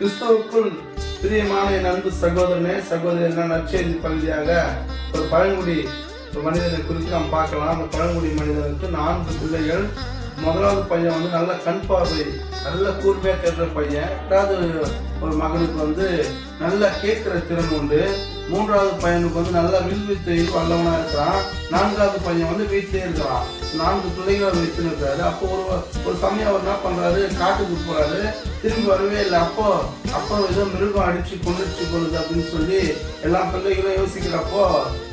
கிறிஸ்துவுக்குள் பிரியமான என் அன்பு சகோதரனே சகோதரி, நற்செய்தி பகுதியாக ஒரு பழங்குடி மனிதனை குறித்து நாம் பார்க்கலாம். அந்த பழங்குடி மனிதனுக்கு 4 பிள்ளைகள். முதலாவது பையன் நல்ல கண் பார்வை, நல்ல கூர்மையா தெரிற பையன். 2வது ஒரு மகனுக்கு நல்ல கேட்கிற திறன் உண்டு. 3வது பையனுக்கு நல்ல வில்வித்தையில் வல்லவனா இருக்கிறான். 4வது பையன் வீட்டிலே இருக்கிறான். 4 பிள்ளைகள் அவர் வச்சுருக்காரு. அப்போ ஒரு சமயம் அவர் என்ன பண்றாரு, காட்டுக்கு போறாரு, திரும்பி வரவே இல்லை. அப்போ ஏதோ மிருகம் அடிச்சு கொள்ளுது அப்படின்னு சொல்லி எல்லா பிள்ளைகளும் யோசிக்கிறப்போ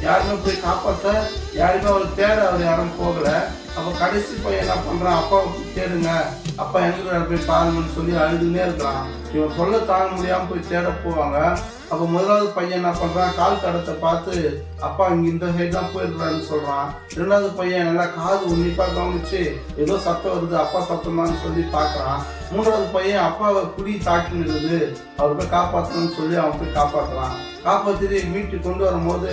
யாருமே போய் காப்பாற்ற யாருமே அவர் தேட அவர் யாரும் போகல. அப்போ கடைசி பையன் என்ன பண்றான், அப்பாவுக்கு தேடுங்க, அப்பா எங்க போய் பாருங்கன்னு சொல்லி அழுதுன்னே இருக்கிறான். இவன் சொல்ல தாங்க முடியாம போய் தேட போவாங்க. அப்போ முதலாவது பையன் என்ன பண்றான், கால் தடத்தை பார்த்து அப்பா இங்க இந்த சைடு தான் போயிருக்கிறான்னு சொல்றான். 2வது பையன் நல்லா காது உன்னிப்பா கவனிச்சு ஏதோ சத்தம் வருது, அப்பா சத்தம் தான் சொல்லி பாக்குறான். 3வது பையன் அப்பாவை குடி தாக்கி நிறுது, அவர் போய் காப்பாற்றணும்னு சொல்லி அவன் போய் காப்பாற்றுறான். காப்பாற்றி மீட்டு கொண்டு வரும்போது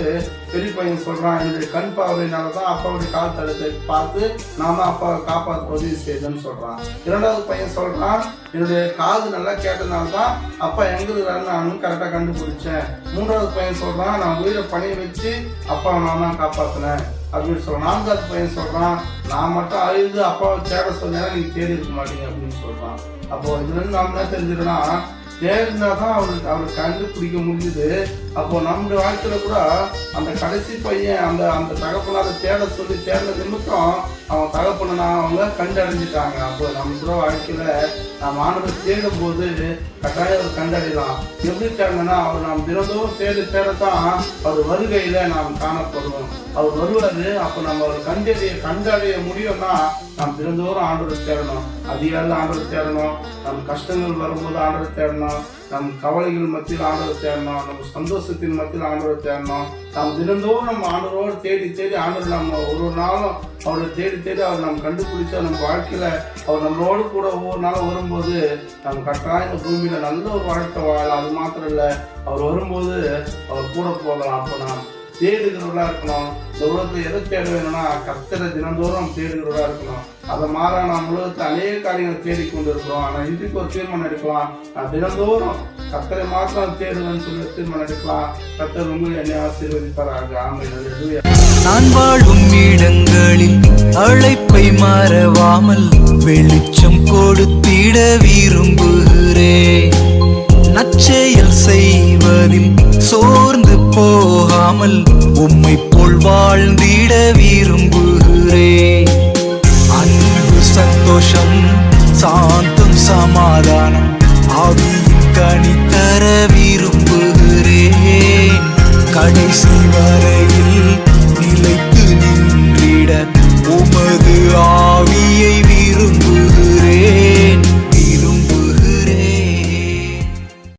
பெரிய பையன் சொல்றான், என்னுடைய கண் பார்வையினாலதான் அப்பாவுடைய கால் தடத்தை பார்த்து நான் தான் அப்பாவை காப்பாற்ற உதவி செய்தேன்னு சொல்றான். 2வது பையன் சொல்றான், என்னுடைய காது நல்லா கேட்டதுனால்தான் அப்பா எங்க இருக்கிறான்னு நானும் கரெக்டா கண்டுபிடிச்சேன். 3வது பையன் சொல்றான், நான் உயிரை பணிய வச்சு அப்பாவை நான் தான் காப்பாத்தினேன் அப்படின்னு சொல்றான். 4வது பையன் சொல்றான், நான் மட்டும் அழுது அப்பாவை தேட சொன்னா நீங்க தேடி இருக்க மாட்டீங்க அப்படின்னு சொல்றான். அப்போ இதுல இருந்து நாம என்ன தெரிஞ்சுக்கணும், தேடினாதான் அவருக்கு கண்டுபிடிக்க முடியுது. அப்போ நம்முடைய வாழ்க்கையில கூட அந்த கடைசி பையன் அந்த தகப்பனார தேட சொல்லி தேட நிமித்தம் அவன் தகப்பனா அவங்க கண்டடைஞ்சிட்டாங்க. அப்போ நம்ம கூட வாழ்க்கையில நாம் ஆண்டவரை தேடும் போது கட்டாயம் அவர் கண்டறியலாம். எப்படி தேடணும்னா, அவர் நாம் தினந்தோறும் தேடத்தான் அவர் வருகையில நாம் காணப்படுவோம். அவர் வருவாரு. அப்போ நம்ம அவர் கண்டடைய முடியும்னா நாம் தினந்தோறும் ஆண்டவரை தேடணும். அதிகாலையில் ஆண்டவரை தேடணும், நம் கஷ்டங்கள் வரும்போது ஆண்டவரை தேடணும், நம் கவலைகள் மத்தியில் ஆண்டவரை தேடணும், நம்ம சந்தோஷத்தின் மத்தியில் ஆண்டவரை தேடணும். நாம் தினந்தோறும் நம்ம ஆண்டவரோடு தேடி ஆண்டவர் நம்ம ஒரு நாளும் அவரை தேடி அவர் நம்ம கண்டுபிடிச்சா நம்ம வாழ்க்கையில அவர் நம்மளோடு கூட ஒவ்வொரு நாளும் வரும்போது நம்ம கட்டாயம் இந்த பூமியில நல்ல ஒரு வாழ்க்கை வாழலாம். அது மாத்திரம் இல்லை, அவர் வரும்போது அவர் கூட போகலாம். அப்போ நாம் தேடுகிறவர்களா இருக்கணும். இந்த உலகத்தை எதை தேட வேணும்னா கர்த்தரை தினந்தோறும் தேடுகிறவர்களா இருக்கணும். அதை மாற நாம் உலகத்தை அநேக காரியங்களை தேடிக்கொண்டு இருக்கிறோம். ஆனால் இன்றைக்கு ஒரு தீர்மானம் எடுக்கலாம், நான் தினந்தோறும் கர்த்தரை மாத்திரம் தேடுவேன்னு சொல்லி தீர்மானம் எடுக்கலாம். கர்த்தர் உங்களை என்னை ஆசீர்வதிப்பாராக. ஆமென். நான் வாழும் இடங்களில் அழைப்பை மறவாமல் வெளிச்சம் கொடுத்திட விரும்புகிறேன். நற்செயல் செய்வதில் சோர்ந்து போகாமல் உம்மை போல் வாழ்ந்திட